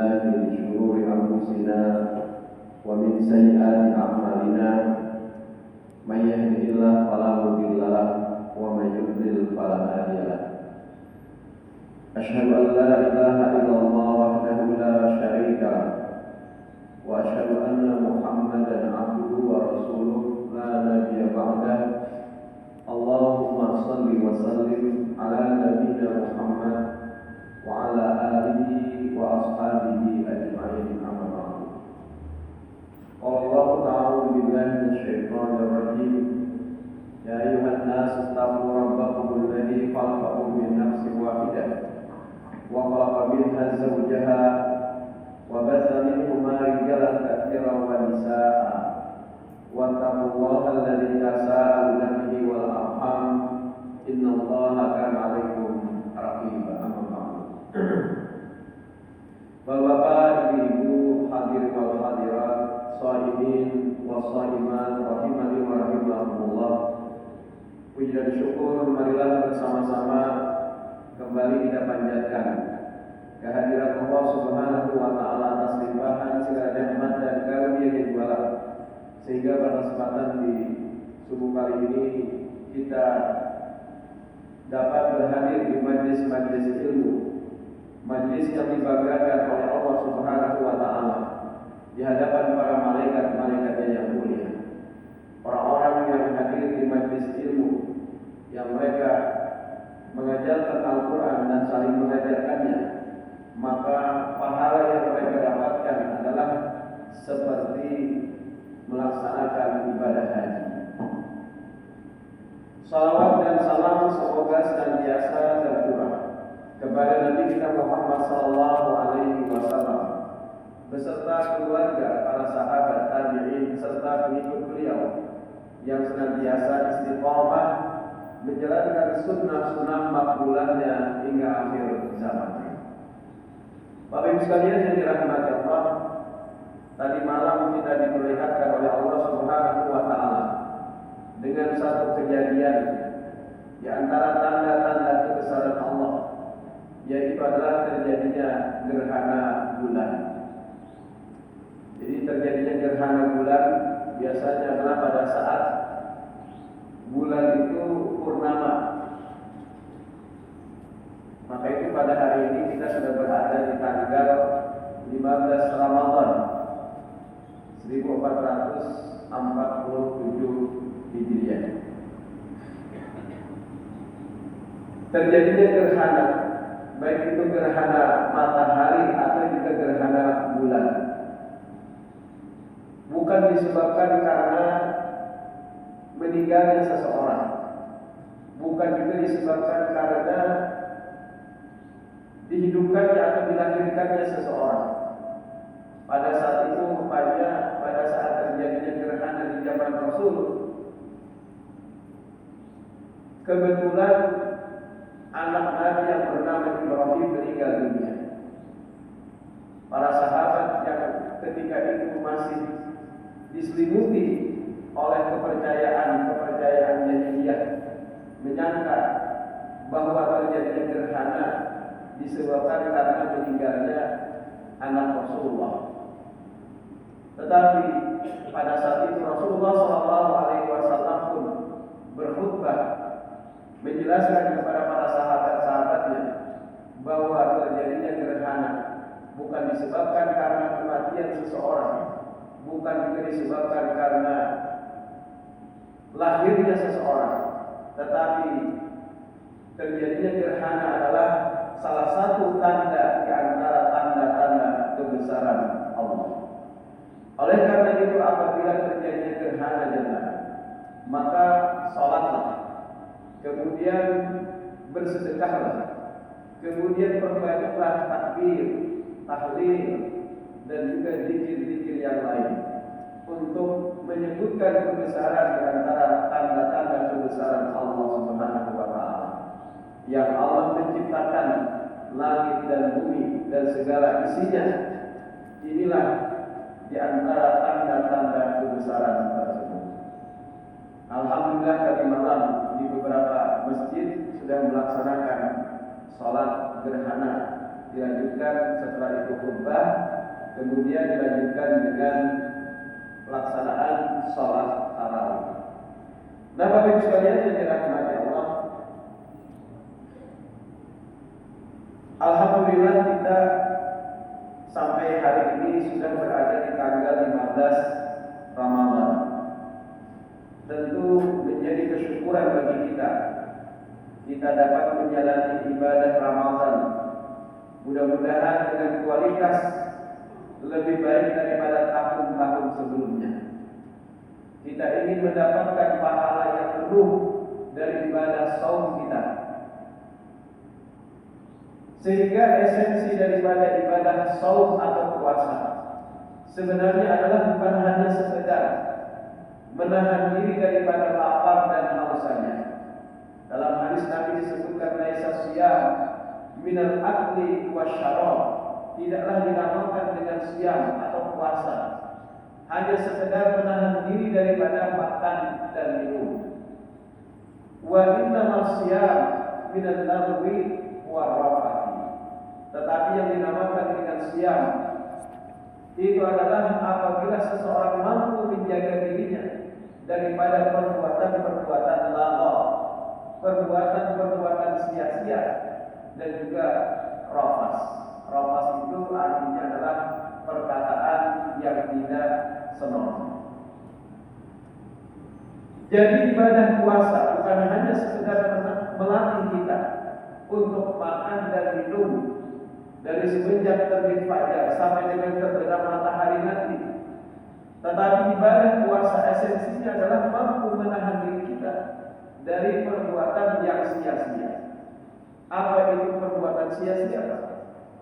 بالله من شرور أنفسنا ومن سيئات أعمالنا من يهده الله فلا مضل له ومن يضلل فلا هادي له أشهد أن لا إله إلا الله وحده لا شريك له وأشهد أن محمدا عبده ورسوله لا نبي بعده اللهم صل وسلم على نبينا محمد وعلى آله وأصحابه أجمعين أما بعد قال الله تعالى بالله من الشيطان الرجيم يا أيها الناس اتقوا ربكم الذي خلقكم من نفس واحدة وخلق منها زوجها وبث منهما رجالا كثيرا ونساء واتقوا الله الذي تساءلون به والأرحام إن الله كان عليكم رقيبا أما بعد Bapak, Ibu, hadirin wal hadirat, shaimin wa shaimat rahimani wa rahimakumullah. Puji dan syukur marilah bersama-sama kembali kita panjatkan kehadiran Allah Subhanahu wa taala atas limpahan segala nikmat dan karunia yang jualan, sehingga pada kesempatan di subuh kali ini kita dapat berhadir di majlis-majlis ilmu, majlis yang dibanggakan oleh Allah Subhanahu wa taala di hadapan para malaikat-malaikatnya yang mulia. Orang-orang yang hadir di majlis ilmu yang mereka mengajarkan Al-Quran dan saling mengajarkannya, maka pahala yang mereka dapatkan adalah seperti melaksanakan ibadah haji. Salawat dan salam semoga senantiasa tercurah kepada Nabi kita Muhammad sallallahu alaihi wasallam beserta keluarga, para sahabat, tabi'in serta pengikut beliau yang senantiasa istiqamah menjalankan sunnah-sunnah makbulahnya hingga akhir zaman. Bapak Ibu sekalian yang dirahmati Allah, tadi malam kita diperlihatkan oleh Allah Subhanahu wa taala dengan satu kejadian di antara tanda-tanda kebesaran Allah, yaitu adalah terjadinya gerhana bulan. Jadi terjadinya gerhana bulan biasanya adalah pada saat bulan itu purnama. Maka itu pada hari ini kita sudah berada di tanggal 15 Ramadan 1447 Hijriah. Terjadinya gerhana, baik itu gerhana matahari atau juga gerhana bulan, bukan disebabkan karena meninggalnya seseorang, bukan juga disebabkan karena dihidupkannya atau dilahirkannya seseorang. Pada saat itu rupanya pada saat terjadinya gerhana di zaman Rasul, kebetulan anak Nabi yang bernama Ibrahim meninggal dunia. Para sahabat yang ketika itu masih diselimuti oleh kepercayaan jahiliyah menyangka bahwa terjadinya gerhana disebabkan karena meninggalnya anak Rasulullah. Tetapi pada saat itu Rasulullah SAW pun berkhutbah menjelaskan kepada para sahabat-sahabatnya bahwa terjadinya gerhana bukan disebabkan karena kematian seseorang, bukan juga disebabkan karena lahirnya seseorang, tetapi terjadinya gerhana adalah salah satu tanda di antara tanda-tanda kebesaran Allah. Oleh karena itu apabila terjadinya gerhana jemaah, maka salatlah, kemudian bersedekahlah, kemudian perbanyaklah takbir, tahlil dan juga zikir-zikir yang lain untuk menyebutkan kebesaran di antara tanda-tanda kebesaran Allah Subhanahu wa taala, yang Allah menciptakan langit dan bumi dan segala isinya. Inilah di antara tanda-tanda kebesaran tersebut. Alhamdulillah tadi malam di beberapa masjid sudah melaksanakan sholat gerhana dilanjutkan setelah itu khutbah, kemudian dilanjutkan dengan pelaksanaan sholat tarawih. Nah, Bapak Ibu sekalian yang dirahmati Allah, alhamdulillah kita sampai hari ini sudah berada di tanggal 15 Ramadan. Tentu menjadi kesyukuran bagi kita dapat menjalani ibadah Ramadan. Mudah-mudahan dengan kualitas lebih baik daripada tahun-tahun sebelumnya. Kita ingin mendapatkan pahala yang penuh dari ibadah saum kita. Sehingga esensi daripada ibadah saum atau puasa sebenarnya adalah bukan hanya sekedar menahan diri daripada lapar dan hausnya. Dalam hadis Nabi disebutkan laisa siyam minal akli wasyarab, tidaklah dinamakan dengan siam atau puasa hanya sekedar menahan diri daripada makan dan minum. Wa innamas siyam minal lagwi warrafati, tetapi yang dinamakan dengan siam itu adalah apabila seseorang mampu menjaga dirinya daripada perbuatan-perbuatan lalai, perbuatan-perbuatan sia-sia, dan juga rafas. Rafas itu artinya adalah perkataan yang tidak senonoh. Jadi ibadah puasa bukan hanya sekedar melatih kita untuk makan dan minum dari semenjak terbit fajar sampai dengan terbenam matahari nanti. Tetapi ibadah puasa esensinya adalah mampu menahan diri kita dari perbuatan yang sia-sia. Apa itu perbuatan sia-sia?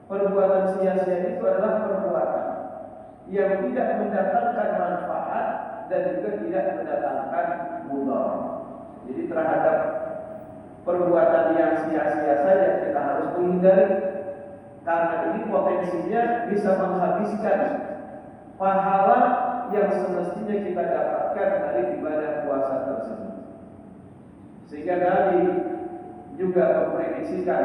Perbuatan sia-sia itu adalah perbuatan yang tidak mendatangkan manfaat dan juga tidak mendatangkan mudarat. Jadi terhadap perbuatan yang sia-sia saja kita harus menghindari, karena ini potensinya bisa menghabiskan pahala yang semestinya kita dapatkan dari ibadah puasa tersebut. Sehingga Nabi juga memprediksikan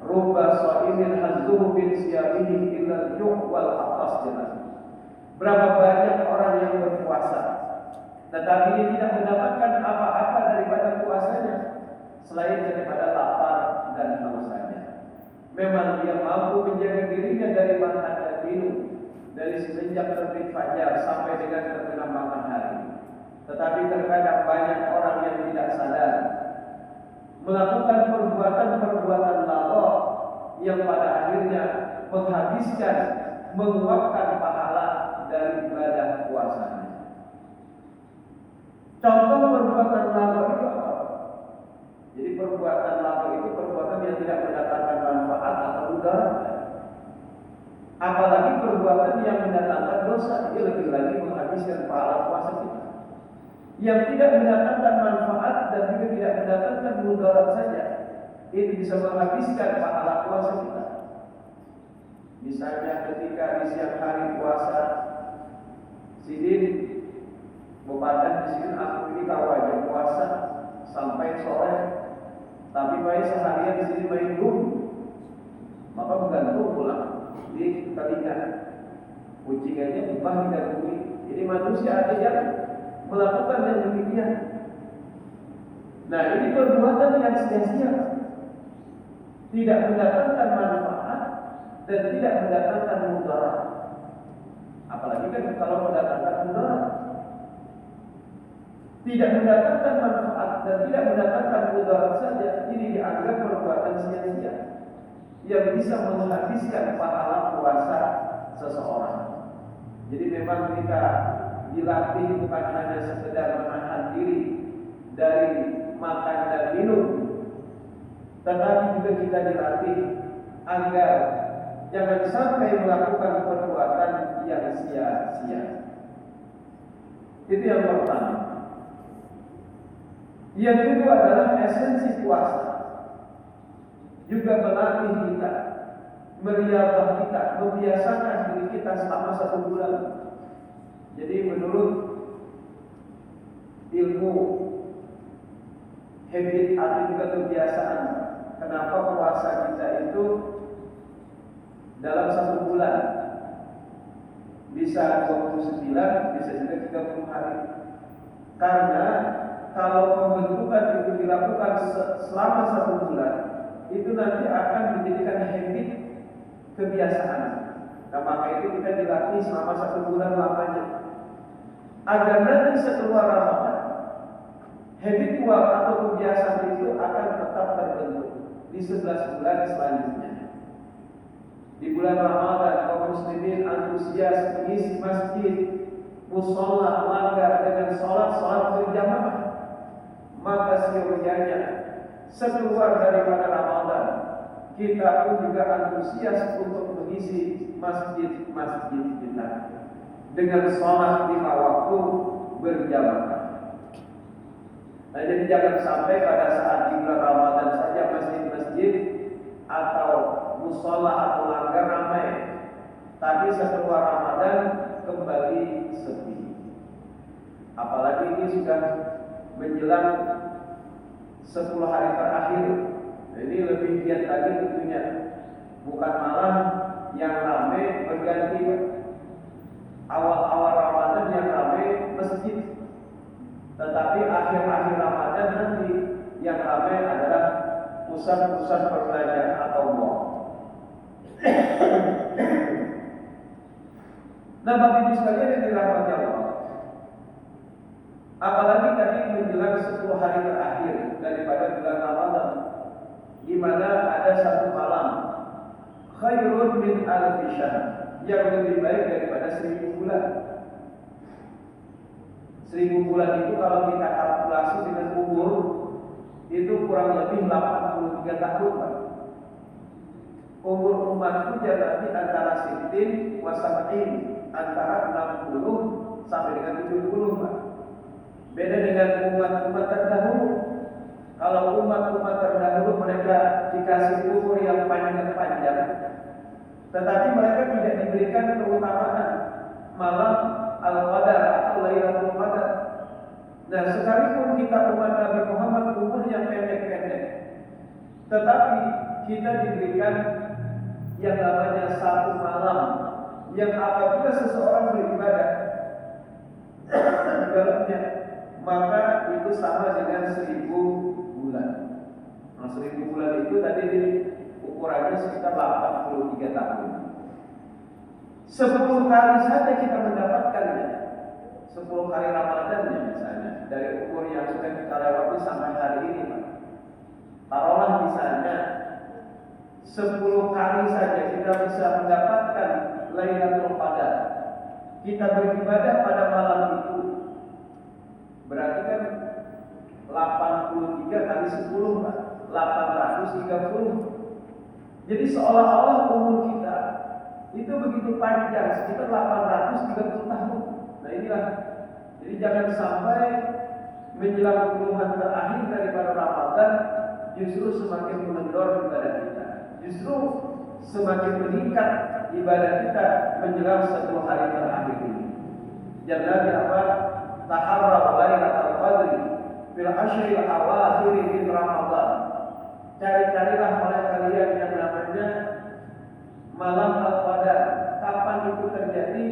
rubba shaimin hazzuhu bin siyamihi illa al-juh wal atas jelas. Berapa banyak orang yang berpuasa tetapi dia tidak mendapatkan apa-apa daripada puasanya selain daripada lapar dan hausnya. Memang dia mampu menjaga dirinya dari makan dan minum dari semenjak terbit fajar sampai dengan terbenam matahari. Tetapi terkadang banyak orang yang tidak sadar melakukan perbuatan-perbuatan lalai yang pada akhirnya menghabiskan, menguapkan pahala dari ibadah puasanya. Contoh perbuatan lalai itu apa? Jadi perbuatan lalai itu perbuatan yang tidak mendatangkan manfaat atau mudarat. Apalagi perbuatan yang mendatangkan dosa, itu lebih lagi menghabiskan pahala puasa kita. Yang tidak mendatangkan manfaat dan juga tidak mendatangkan mudarat saja, itu bisa menghabiskan pahala puasa kita. Misalnya ketika di siang hari puasa, sidin memandang di sini aku ini tahu aja puasa sampai sore, tapi baik seharian di sini main dulu, maka menggantung pulang di telinga, kucing aja upah digantungin. Jadi manusia ada yang melakukan yang demikian. Nah, ini perbuatan yang sia-sia, tidak mendatangkan manfaat dan tidak mendatangkan mudarat. Apalagi kan kalau mendatangkan mudarat, tidak mendatangkan manfaat dan tidak mendatangkan mudarat saja, ini dianggap perbuatan sia-sia yang bisa menghabiskan pahala puasa seseorang. Jadi memang kita dilatih bukan hanya sekedar menahan diri dari makan dan minum, tetapi juga kita dilatih agar jangan sampai melakukan perbuatan yang sia-sia. Itu yang pertama. Yang kedua adalah esensi puasa juga melatih kita, meriabah kita, membiasakan diri kita selama 1 bulan. Jadi menurut ilmu habit atau juga kebiasaan, kenapa puasa kita itu dalam satu bulan. Bisa 29, bisa juga 30 hari. Karena kalau pembentukan itu dilakukan selama satu bulan, itu nanti akan menjadikan habit, kebiasaan. Nah, maka itu kita dilatih selama satu bulan lamanya. Agar nanti setelah Ramadan, habitual atau kebiasaan itu akan tetap terbentuk di 11 bulan selanjutnya. Di bulan Ramadan, kaum muslimin antusias mengisi masjid, mushola, melanggar dengan sholat berjamaah. Maka siogianya sekeluar daripada Ramadan, kita pun juga antusias untuk mengisi masjid-masjid kita dengan sholat 5 waktu berjamaah. Nah, jadi jangan sampai pada saat di bulan Ramadan saja masjid-masjid atau mushola atau langgar ramai, tapi setelah Ramadan kembali sepi. Apalagi ini sudah menjelang 10 hari terakhir. Jadi lebih giat lagi tentunya. Bukan malah yang ramai berganti. Awal-awal Ramadan yang ramai masjid, tetapi akhir-akhir Ramadan nanti yang ramai adalah pusat-pusat perbelanjaan atau mall. Nah, Bapak Ibu sekalian yang dirahmati Allah, apalagi tadi menjelang 10 hari terakhir daripada bulan Ramadan, di mana ada satu malam khairun min alfi syahr, yang lebih baik daripada 1000 bulan. 1000 bulan itu kalau kita kalkulasi dengan umur, itu kurang lebih 83 tahun, Pak. Umur umatku jadi antara 60 wasab'in, antara 60 sampai dengan 70, Pak. Beda dengan umat-umat terdahulu. Kalau umat-umat terdahulu mereka dikasih umur yang panjang-panjang, tetapi mereka tidak diberikan keutamaan malam Al-Qadar atau Lailatul Qadar. Nah, sekalipun kita umat Nabi Muhammad umurnya pendek-pendek, tetapi kita diberikan yang namanya satu malam yang apabila seseorang beribadah di dalamnya, maka itu sama dengan 1000 bulan. Nah, 1000 bulan itu tadi ukurannya sekitar 83 tahun. 10 kali saja kita mendapatkannya. 10 kali Ramadannya misalnya, dari umur yang sudah kita lewati sampai hari ini, Pak. Taruhlah misalnya 10 kali saja kita bisa mendapatkan Lailatul Qadar. Kita beribadah pada malam itu, berarti kan 83 kali 10, Pak. 830. Jadi seolah-olah umur kita itu begitu panjang, sekitar 830 tahun. Nah, inilah. Jadi jangan sampai menjelang puluhan terakhir daripada Ramadan justru semakin mengendor ibadah kita. Justru semakin meningkat ibadah kita menjelang 10 hari terakhir ini. Jangan apa? Taharrau lailatul qadri fil ashril awakhir min Ramadan. Cari-carilah oleh kalian yang namanya malam Al-Qadar. Kapan itu terjadi?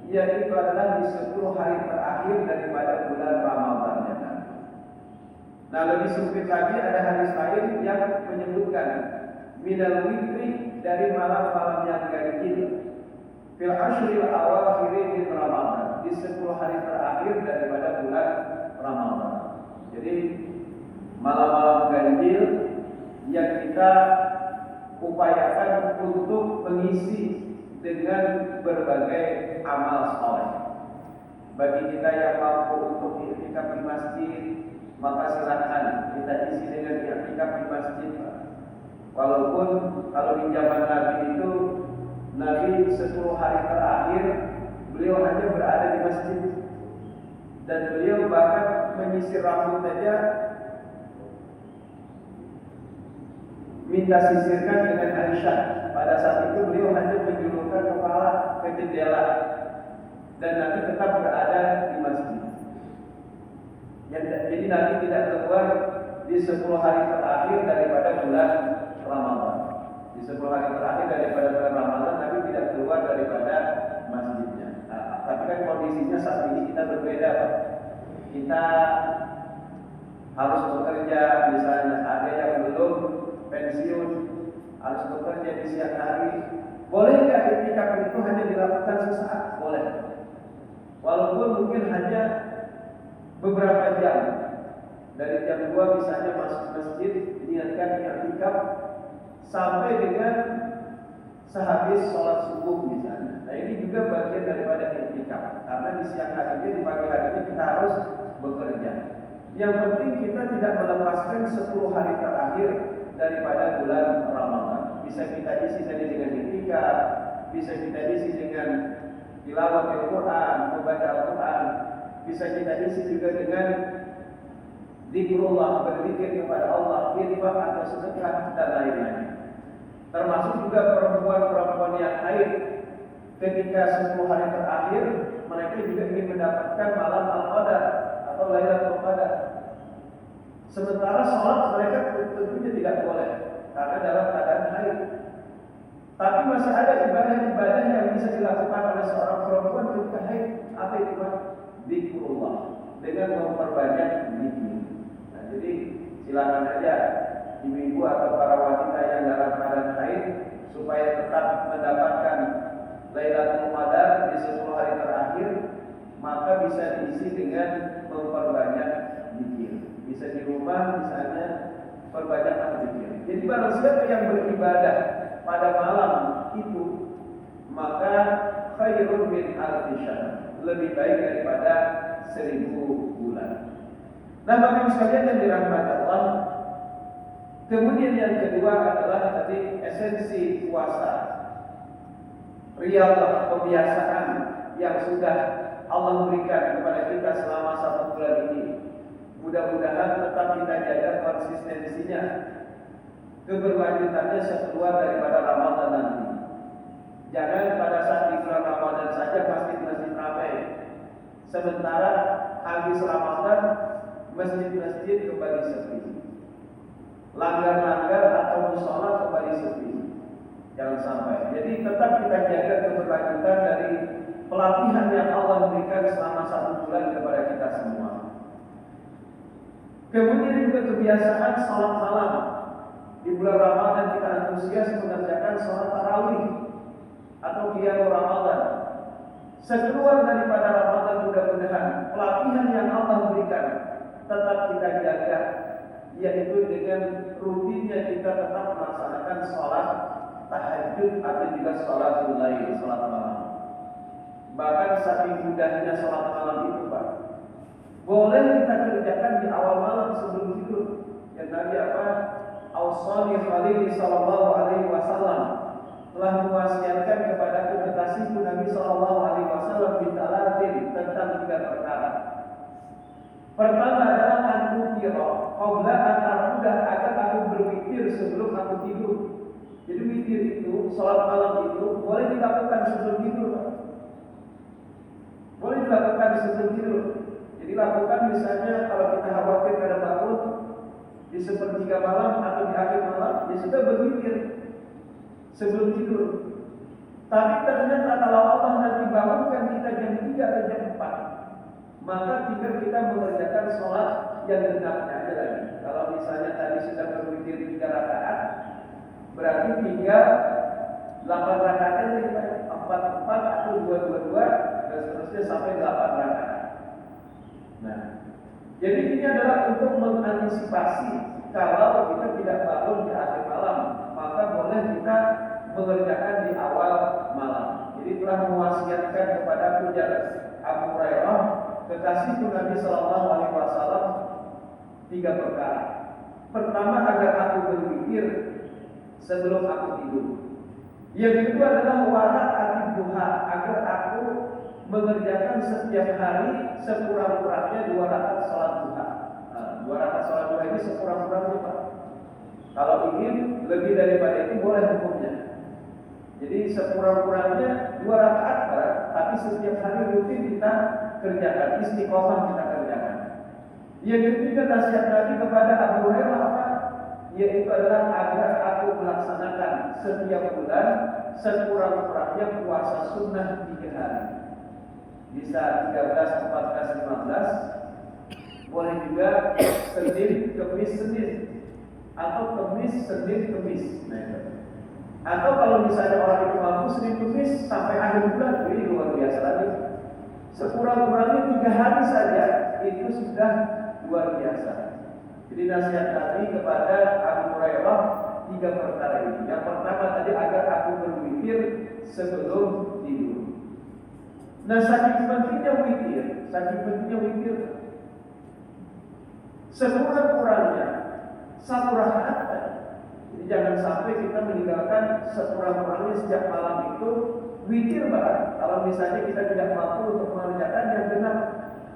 Yaitu adalah di 10 hari terakhir daripada bulan Ramadan. Nah, lebih sempit lagi ada hadis lain yang menyebutkan minal witri, dari malam-malam yang ganjil, fil ashril awakhir min Ramadan, di 10 hari terakhir daripada bulan Ramadan. Jadi malam-malam ganjil yang kita upayakan untuk mengisi dengan berbagai amal saleh. Bagi kita yang mampu untuk i'tikaf di masjid, maka silakan kita isi dengan i'tikaf di masjid. Walaupun kalau di zaman Nabi itu, Nabi 10 hari terakhir beliau hanya berada di masjid, dan beliau bahkan menyisir rambut saja minta sisirkan dengan Aisyah. Pada saat itu beliau hanya menjulurkan kepala ke jendela, dan Nabi tetap berada di masjid. Jadi Nabi tidak keluar di 10 hari terakhir daripada bulan Ramadan. Di 10 hari terakhir daripada bulan Ramadan masjidnya. Nah, tapi kan kondisinya saat ini kita berbeda, Pak. Kita harus bekerja, misalnya ada yang belum pensiun, harus bekerja di siang hari. Boleh nggak iktikaf itu hanya dilakukan sesaat? Boleh. Walaupun mungkin hanya beberapa jam. Dari jam 2 misalnya masuk masjid, niatkan iktikaf sampai dengan sehabis sholat subuh misalnya. Nah ini juga bagian daripada iktikaf. Karena di siang harinya, di pagi harinya kita harus bekerja. Yang penting kita tidak melepaskan 10 hari terakhir daripada bulan Ramadan. Bisa kita isi tadi dengan iktikaf, bisa kita isi dengan tilawah Al-Quran, membaca Al-Quran, bisa kita isi juga dengan zikrullah, berzikir kepada Allah, infak atau sedekah dan lain-lain. Termasuk juga perempuan-perempuan yang haid, ketika 10 hari terakhir mereka juga ingin mendapatkan malam Al-Qadar atau Lailatul Qadar. Sementara sholat mereka tentunya tidak boleh karena dalam keadaan haid. Tapi masih ada ibadah-ibadah yang bisa dilakukan oleh seorang perempuan ketika haid. Apa itu? Zikrullah, dengan memperbanyak zikir. Nah, jadi silakan aja ibu-ibu atau para wanita yang dalam keadaan haid supaya tetap mendapatkan Lailatul Qadar di 10 hari terakhir, maka bisa diisi dengan memperbanyak zikir. Bisa di rumah misalnya perbanyak zikir. Jadi barang siapa yang beribadah pada malam itu, maka khairun min alfi syahr, lebih baik daripada 1000 bulan. Nah, Bapak sekalian yang dirahmati Allah, kemudian yang kedua adalah tadi esensi puasa, riyadhah, kebiasaan yang sudah Allah berikan kepada kita selama 1 bulan ini. Mudah-mudahan tetap kita jaga konsistensinya, keberlanjutannya setelah daripada Ramadan nanti. Jangan pada saat di bulan Ramadan saja masjid-masjid ramai, sementara habis Ramadan masjid-masjid kembali sepi, langgar-langgar atau mushola kembali sepi. Jangan sampai. Jadi tetap kita jaga keberlanjutan dari pelatihan yang Allah berikan selama 1 bulan kepada kita semua. Kemudian juga kebiasaan sholat malam. Di bulan Ramadan kita antusias mengerjakan sholat tarawih atau qiyamul Ramadan. Sekeluar daripada Ramadan, mudah-mudahan pelatihan yang Allah berikan tetap kita jaga, yaitu dengan rutinnya kita tetap melaksanakan sholat tahajud atau juga sholat lail, sholat malam. Bahkan saking mudahnya sholat malam itu, Pak, boleh kita kerjakan di awal malam sebelum tidur. Yang Nabi apa? Ausani Khalili sallallahu alaihi wasallam telah mewasiatkan kepada kekasihku Nabi sallallahu alaihi wasallam bitalatin, tentang 3 perkara. Pertama adalah an-mukira, qabla an arquda, agar aku berwitir sebelum aku tidur. Jadi witir itu, salat malam itu boleh dilakukan sebelum tidur, Pak. Boleh dilakukan sebelum tidur. Jadi lakukan misalnya kalau kita khawatir pada bangun di sepertiga malam atau di akhir malam, ya sudah berwitir sebelum tidur. Tapi ternyata kalau Allah nanti bangunkan kita jam 3 atau jam 4, maka tinggal kita mengerjakan sholat yang genapnya aja lagi. Kalau misalnya tadi sudah berwitir 3 rakaat, berarti tinggal 8 rakaatnya kita 4 atau 2 dan seterusnya sampai 8 rakaat. Nah, jadi ini adalah untuk mengantisipasi kalau kita tidak bangun di akhir malam, maka boleh kita mengerjakan di awal malam. Jadi telah mewasiatkan kepada Ujar Abu Hurairah, kekasihku Nabi Sallallahu Alaihi Wasallam, 3 perkara. Pertama, agar aku berpikir sebelum aku tidur. Yang kedua adalah warak atib duha, agar aku mengerjakan setiap hari sekurang-kurangnya 2 rakaat sholat duha. 2 rakaat sholat duha ini sekurang-kurangnya, Pak. Kalau ingin lebih daripada itu boleh hukumnya. Jadi sekurang-kurangnya 2 rakaat, Pak, tapi setiap hari rutin kita kerjakan, istiqomah kita kerjakan. Yang ketiga, nasihat Nabi kepada Abu Hurairah apa? Yaitu adalah agar aku melaksanakan setiap bulan sekurang-kurangnya puasa sunnah 3 hari. Bisa 13, 14, 15. Boleh juga Senin, Kemis, Senin, atau Kemis, Senin, Kemis. Atau kalau misalnya orang itu mampu Senin, Kemis sampai akhir bulan, ini luar biasa lagi. Sekurang-kurangnya 3 hari saja itu sudah luar biasa. Jadi nasihat Nabi kepada Abu Hurairah 3 perkara ini. Yang pertama tadi agar aku berwitir sebelum tidur. Nah, saking pentingnya witir, sekurang-kurangnya 1 rakaat. Jadi jangan sampai kita meninggalkan sekurang-kurangnya setiap malam itu witir barang. Kalau misalnya kita tidak mampu untuk mengerjakan yang genap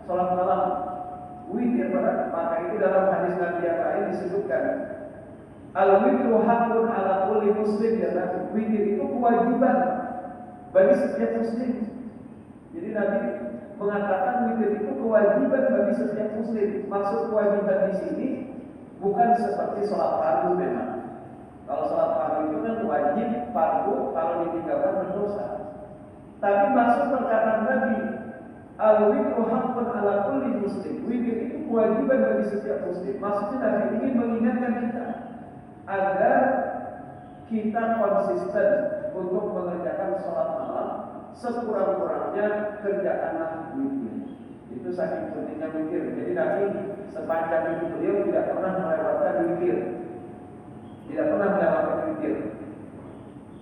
sholat malam, witir barang. Maka itu dalam hadis Nabi yang lain disebutkan, al-witru haqqun ala kulli muslim. Dan witir itu kewajiban bagi setiap muslim. Jadi Nabi mengatakan witir itu kewajiban bagi setiap muslim. Maksud kewajiban di sini bukan seperti sholat fardu memang. Kalau sholat fardu itu kan wajib, fardu kalau ditinggalkan berdosa. Tapi maksud perkataan Nabi, al-witru haqqun ala kulli muslim. Witir itu kewajiban bagi setiap muslim. Maksudnya Nabi ingin mengingatkan kita agar kita konsisten untuk mengerjakan sholat malam. Sekurang-kurangnya kerjakanlah witir. Itu saking pentingnya witir. Jadi Nabi sepanjang hidup beliau tidak pernah melewatkan witir.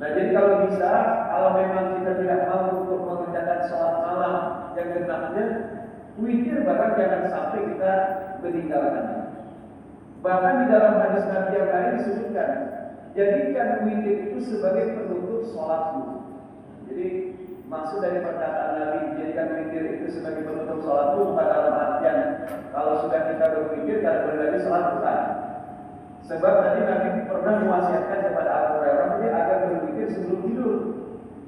Nah, jadi kalau bisa, kalau memang kita tidak mampu untuk mengerjakan sholat malam yang genapnya, witir bahkan jangan sampai kita meninggalkannya. Bahkan di dalam hadis Nabi yang lain disebutkan, jadikan witir itu sebagai penutup sholatmu. Jadi maksud dari perkataan Nabi jadikan witir itu sebagai penutup sholatmu bukan dalam artian kalau sudah kita berpikir tidak boleh lagi sholat, bukan. Sebab tadi Nabi pernah mewasiatkan kepada Abu Hurairah agar berpikir sebelum tidur.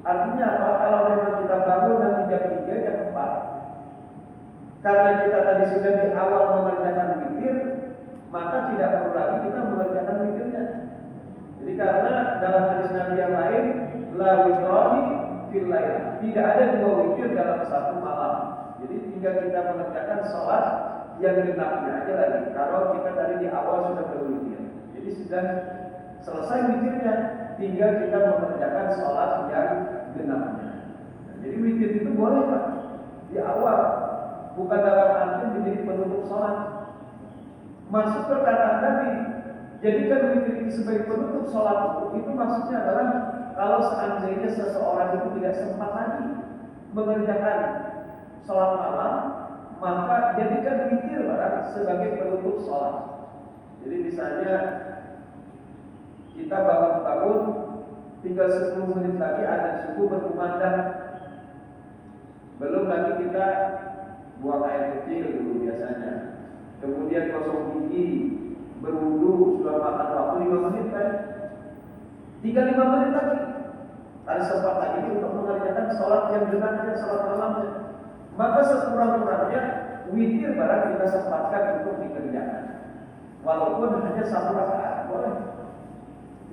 Artinya apa? Kalau memang kita bangun nanti jam 3, jam 4, karena kita tadi sudah di awal mengerjakan witir, maka tidak perlu lagi kita mengerjakan witirnya. Jadi karena dalam hadis Nabi yang lain, la witrani fil lail, tidak ada 2 witir dalam 1 malam. Jadi tinggal kita mengerjakan sholat yang genapnya aja lagi. Kalau kita tadi di awal sudah berwitir, jadi sudah selesai witirnya, tinggal kita mengerjakan sholat yang genapnya. Jadi witir itu boleh Pak di awal, bukan dalam arti menjadi penutup sholat. Maksud perkataan tadi, jadikan witir itu sebagai penutup sholat itu maksudnya adalah kalau seandainya seseorang itu tidak sempat lagi mengerjakan sholat malam, maka jadikan witir sebagai penutup sholat. Jadi misalnya kita bangun-bangun, tinggal 10 menit lagi azan subuh berkumandang, belum lagi kita buang air kecil dulu biasanya, kemudian gosok gigi, berwudu, sudah makan waktu 5 menit kan, tinggal 5 menit lagi, ada sempat lagi untuk mengerjakan sholat yang genapnya, sholat malamnya. Maka sekurang-kurangnya witir barang kita sempatkan untuk dikerjakan, walaupun hanya 1 rakaat boleh.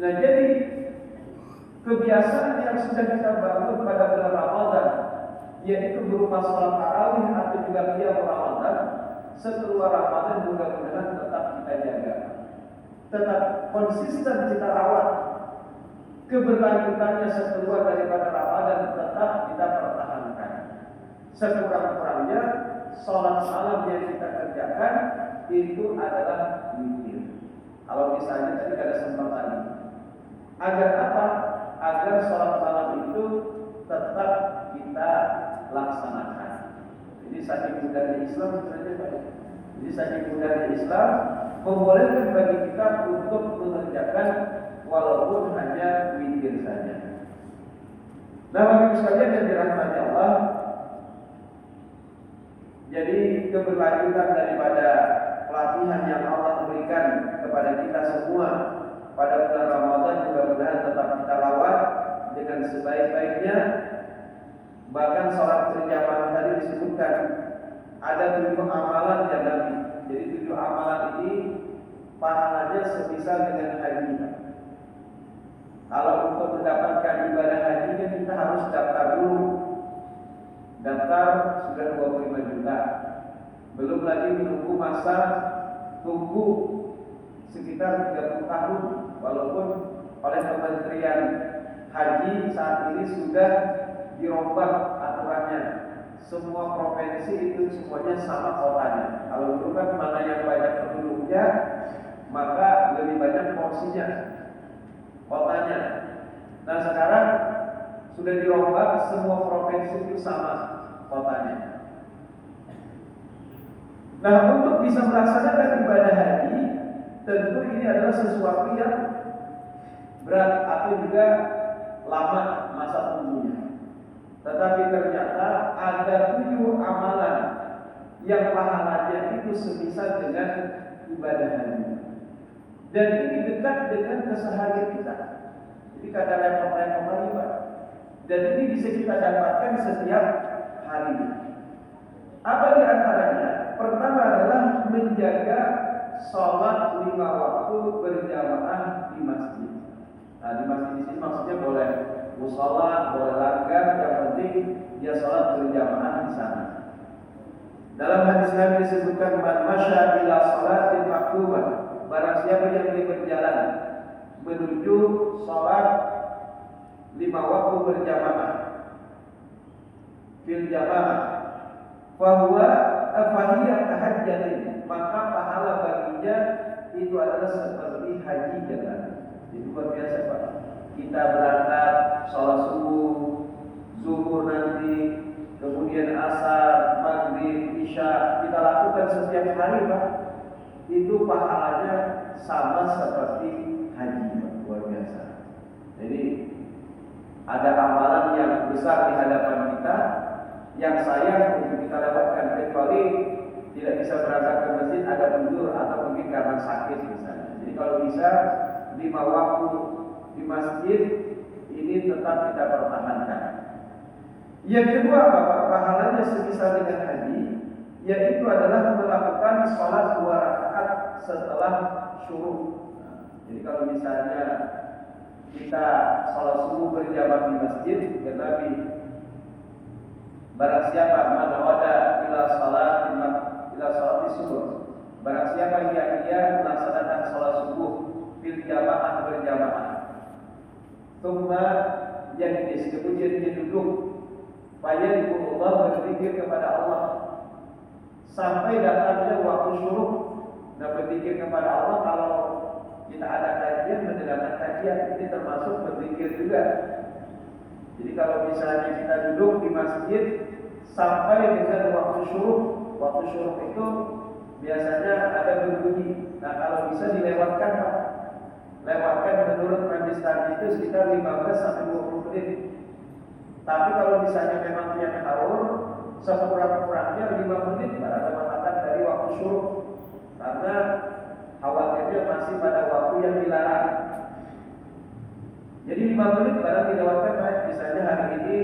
Nah, jadi kebiasaan yang sudah kita bangun pada bulan Ramadan, yaitu berupa sholat tarawih atau juga qiyam Ramadan, setelah Ramadan mudah-mudahan tetap kita jaga, tetap konsisten kita rawat. Keberlanjutannya setelah daripada Ramadan tetap kita pertahankan. Sekurang-kurangnya sholat malam yang kita kerjakan itu adalah witir. Kalau misalnya tadi ada kesempatan, agar apa? Agar sholat malam itu tetap kita laksanakan. Jadi saking mudahnya Islam sebenarnya Pak. Jadi saking mudahnya Islam membolehkan bagi kita untuk mengerjakan walaupun hanya witir saja. Nah, bagi sekalian yang dirahmati Allah, jadi keberlanjutan daripada pelatihan yang Allah berikan kepada kita semua pada bulan Ramadan mudah-mudahan tetap kita rawat dengan sebaik-baiknya. Bahkan sholat berjamaah tadi disebutkan ada 7 amalan yang Nabi. Jadi 7 amalan ini pahalanya semisal dengan haji. Kalau untuk mendapatkan ibadah haji kita harus daftar dulu. Daftar sudah 25 juta. Belum lagi menunggu masa tunggu sekitar 30 tahun. Walaupun oleh Kementerian Haji saat ini sudah dirombak aturannya. Semua provinsi itu semuanya sama kotanya. Kalau dulu kan mana yang banyak penduduknya maka lebih banyak porsinya kotanya. Nah sekarang sudah dirombak, semua provinsi itu sama kotanya. Nah untuk bisa melaksanakan ibadah haji, tentu ini adalah sesuatu yang berat atau juga lama masa tunggunya. Tetapi ternyata ada 7 amalan yang pahalanya itu semisal dengan ibadah haji. Dan ini dekat dengan keseharian kita. Jadi kata repot-repot lagi Pak. Dan ini bisa kita dapatkan setiap hari. Apa di antaranya? Pertama adalah menjaga sholat 5 waktu berjamaah di masjid. Nah di masjid di sini maksudnya boleh mushola, boleh langgar, yang penting dia sholat berjamaah di sana. Dalam hadis Nabi disebutkan man masya ila sholatin maktubah, barang siapa yang berjalan menuju sholat 5 waktu berjamaah fil jamaah fahuwa afahiyah tahajjatin, maka pahala baginya itu adalah seperti haji jalan. Itu luar biasa Pak. Kita berangkat sholat subuh, zuhur nanti, kemudian asar, maghrib, isya, kita lakukan setiap hari Pak. Itu pahalanya sama seperti haji Pak. Luar biasa. Jadi ada amalan yang besar di hadapan kita yang sayang untuk kita dapatkan, kecuali tidak bisa berangkat ke masjid, ada uzur atau mungkin karena sakit misalnya. Jadi kalau bisa 5 waktu di masjid ini tetap kita pertahankan. Yang kedua Bapak, pahalanya semisal dengan haji, yaitu adalah melakukan sholat 2 rakaat setelah syuruk. Jadi kalau misalnya kita sholat subuh berjamaah di masjid, ya Nabi, barang siapa man wada ila sholat subuh, barang siapa yang dia melaksanakan sholat subuh bil jamaah berjamaah, thumma yajlis, kemudian dia duduk, fayadhkurullah, berzikir kepada Allah sampai datangnya waktu syuruk. Nah berzikir kepada Allah, kalau kita ada kajian, mendengarkan kajian, ini termasuk berzikir juga. Jadi kalau misalnya kita duduk di masjid sampai dengan waktu syuruk. Waktu syuruk itu biasanya ada berbunyi. Nah kalau bisa dilewatkan Pak. Lewatkan menurut majlis tadi itu sekitar 15 sampai 20 menit. Tapi kalau misalnya memang punya sahur, sekurang-kurangnya 5 menit pada mengatakan dari waktu syuruk. Karena khawatirnya masih pada waktu yang dilarang. Jadi 5 menit barang dilewatkan Pak. Misalnya hari ini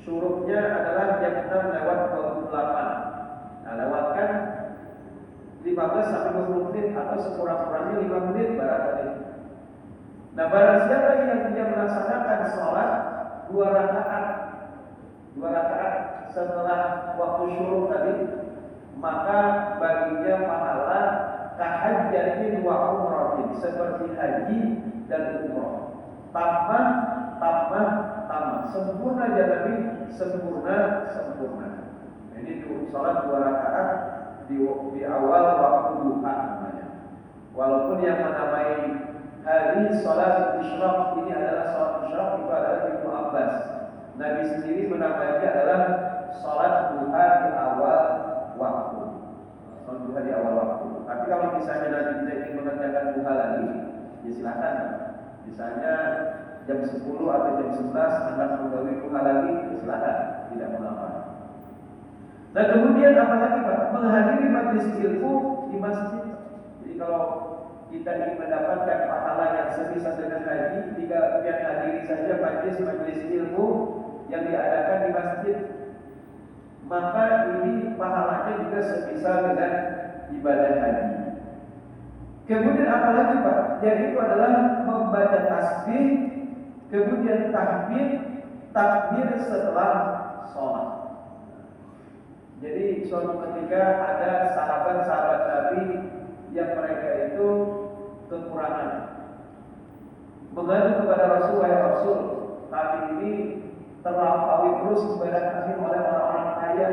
syuruknya adalah jam 6 lewat 28. Nah lewatkan 15 sampai 20 menit atau sekurang-kurangnya 5 menit barangkali. Nah barang siapa yang tidak melaksanakan sholat 2 rakaat setelah waktu syuruk tadi, maka baginya pahala tahajjatin wa umratin, seperti haji dan umrah. Tambah, sempurna jadi sempurna. Ini sholat 2 rakaat di awal waktu duha namanya. Walaupun yang menamai hari sholat isyraq ini adalah sholat isyraq itu adalah Ibnu Abbas. Nabi sendiri menamainya adalah sholat duha di awal waktu. Sholat duha di awal waktu. Tapi kalau misalnya Nabi tidak ingin mengerjakan duha lagi, ya silakan. Misalnya jam 10 atau jam 11 hendak menggawi duha lagi, ya silakan, tidak mengapa. Nah kemudian apa lagi Pak? Menghadiri majelis ilmu di masjid. Jadi kalau kita ingin mendapatkan pahala yang semisal dengan haji, jika kita hadiri saja majelis ilmu yang diadakan di masjid, maka ini pahalanya juga semisal dengan ibadah haji. Kemudian apalagi Pak? Yaitu adalah membaca tasbih, kemudian takbir setelah sholat. Jadi suatu ketika ada sahabat-sahabat Nabi yang mereka itu kekurangan, mengadu kepada Rasul, kami ini terlampaui terus ibadah kami oleh orang-orang kaya.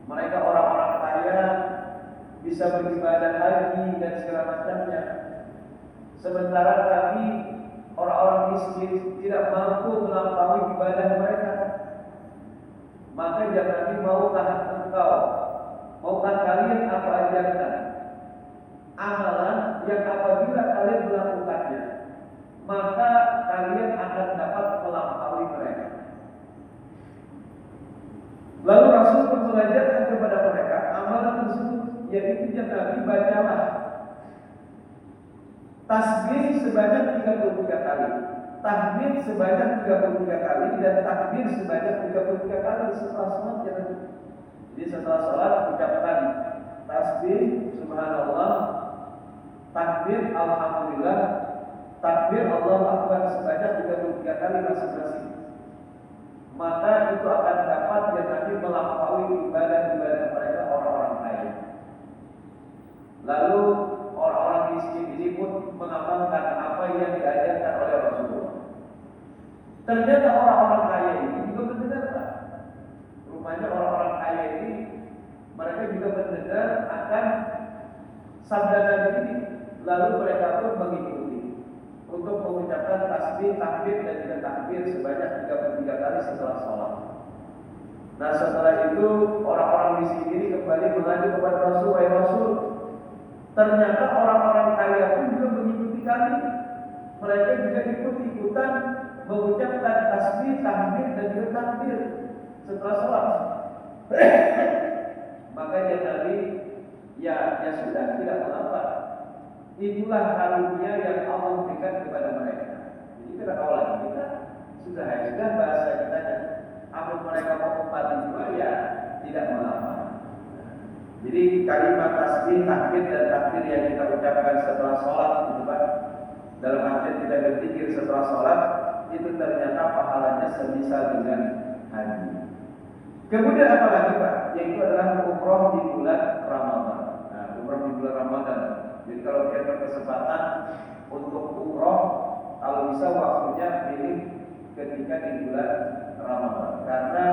Mereka orang-orang kaya bisa beribadah haji dan segala macamnya. Sementara kami orang-orang miskin tidak mampu melampaui ibadah mereka. Maka jangan maukah engkau, maukah kalian aku ajarkan amalan yang apabila kalian melakukannya, maka kalian akan dapat melampaui mereka. Lalu Rasul pun mengajarkan kepada mereka amalan tersebut, yaitu yang Nabi bacalah tasbih sebanyak 33 kali, tahmid sebanyak 33 kali, dan takbir sebanyak 33 kali setelah sholat. Jadi setelah sholat ucapkan tasbih subhanallah, takbir alhamdulillah, takbir Allahu akbar sebanyak 33 kali masing-masing. Maka itu akan dapat yang nanti melampaui ibadah-ibadah mereka orang-orang kaya. Lalu orang-orang miskin ini pun mengamalkan apa yang diajarkan oleh Rasulullah. Ternyata orang-orang kaya ini juga mendengar, Pak. Rupanya orang-orang kaya ini mereka juga mendengar akan sabda Nabi ini. Lalu mereka pun mengikuti untuk mengucapkan tasbih, takbir dan juga takbir sebanyak 33 kali setelah sholat. Nah setelah itu orang-orang miskin ini kembali mengadu kepada Rasul, wahai Rasul, ternyata orang-orang kaya pun juga mengikuti kami. Mereka juga ikut-ikutan mengucapkan tasbih, tahmid dan juga takbir setelah sholat. Makanya Nabi, ya sudah, tidak mengapa. Itulah karunia yang Allah berikan kepada mereka. Jadi kita tahu lagi, kita sudah bahasa kita. Apa mereka mau kembali juga, ya tidak mengapa. Jadi kalimat tasbih, takbir dan takbir yang kita ucapkan setelah sholat itu Pak, dalam artian kita berzikir setelah sholat, itu ternyata pahalanya semisal dengan haji. Kemudian apa lagi Pak? Yaitu adalah umroh di bulan Ramadan. Nah, umroh di bulan Ramadan. Jadi kalau kita berkesempatan untuk umroh, kalau bisa waktunya pilih ketika di bulan Ramadan. Karena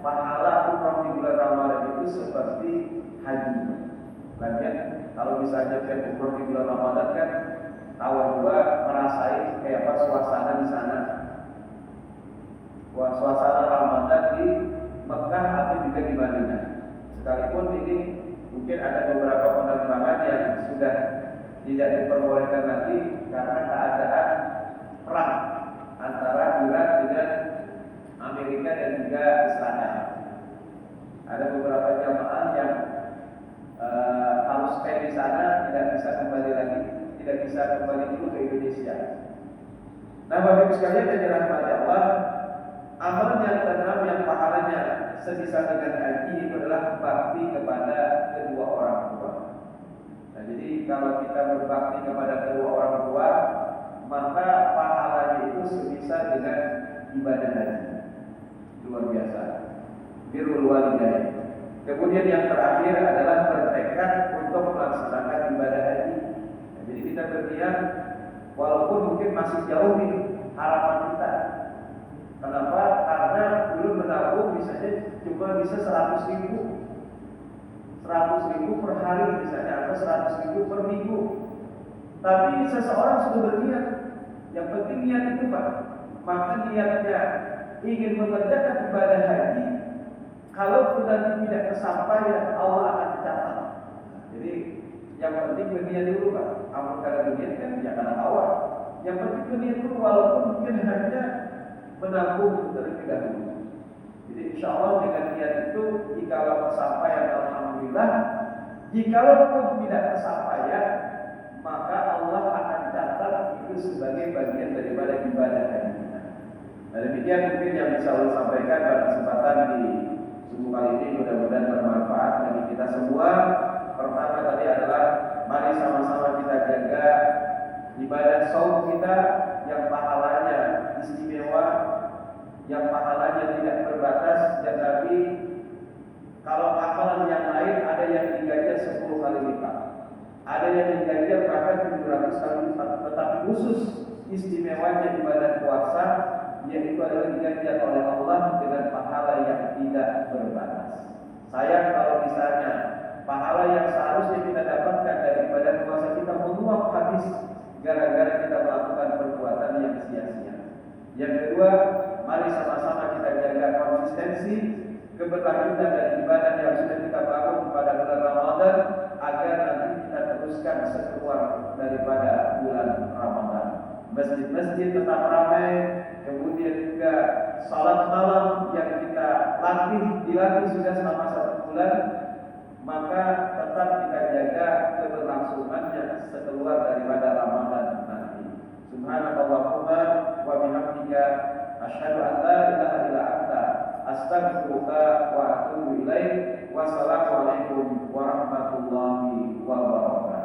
pahala umroh di bulan Ramadan itu seperti haji. Lagian kalau misalnya kita umroh di bulan Ramadan kan tahu juga merasain kayak apa suasana di sana. Suasana Ramadan di Mekah atau juga di Madinah. Sekalipun ini mungkin ada beberapa penerbangan yang sudah tidak diperbolehkan lagi karena keadaan perang antara Iran dengan Amerika dan juga Israel. Ada beberapa jamaah yang harus stay di sana, tidak bisa kembali lagi, tidak bisa kembali dulu ke Indonesia. Nah, Bapak Ibu sekalian yang dirahmati Allah, amalan yang keenam yang pahalanya sebisa dengan haji itu adalah bakti kepada kedua orang tua. Nah, jadi kalau kita berbakti kepada kedua orang tua, maka pahalanya itu sebisa dengan ibadah haji. Luar biasa. Birrul walidain. Kemudian yang terakhir adalah bertekad untuk melaksanakan ibadah haji. Nah, jadi kita berniat walaupun mungkin masih jauh nih harapan kita. Kenapa? Karena dulu menabung misalnya cuma bisa 100.000 per hari misalnya, atau 100.000 per minggu. Tapi seseorang sudah berniat, yang penting niat itu Pak. Maka niatnya ingin mengerjakan ibadah haji, kalau nanti tidak kesampaian, Allah akan catat. Jadi yang penting berniat dulu Pak. Amal karena berniat kan jangan awal. Yang penting berniat dulu, walaupun mungkin hanya menabung terlebih dahulu. Jadi insya Allah dengan niat itu, jikalau kesampaian alhamdulillah, jikalau pun tidak kesampaian, maka Allah akan catat itu sebagai bagian daripada ibadah haji kita. Nah, demikian mungkin yang bisa saya sampaikan pada kesempatan di subuh kali ini, mudah-mudahan bermanfaat bagi kita semua. Pertama tadi adalah mari sama-sama kita jaga ibadah saum kita yang pahalanya istimewa, yang pahalanya tidak terbatas, dan tapi kalau amalan yang lain ada yang diganjar 10 kali lipat, ada yang diganjar bahkan 700 kali lipat, tetapi khusus istimewanya ibadah puasa yaitu adalah diganjar oleh Allah dengan pahala yang tidak terbatas. Sayang kalau misalnya pahala yang seharusnya kita dapatkan dari ibadah puasa kita menguap habis gara-gara kita melakukan perbuatan yang sia-sia. Yang kedua, mari sama-sama kita jaga konsistensi keberlanjutan dan ibadah yang sudah kita bangun pada bulan Ramadan agar nanti kita teruskan sekeluar daripada bulan Ramadan. Masjid-masjid tetap ramai, kemudian juga salat malam yang kita dilatih sudah selama 1 bulan, maka tetap kita jaga keberlangsungannya sekeluar daripada Ramadan nanti. Subhanallahumma wa bihamdika asyhadu an la ilaha illa anta astaghfiruka wa atubu ilaik. Wassalamualaikum warahmatullahi wabarakatuh.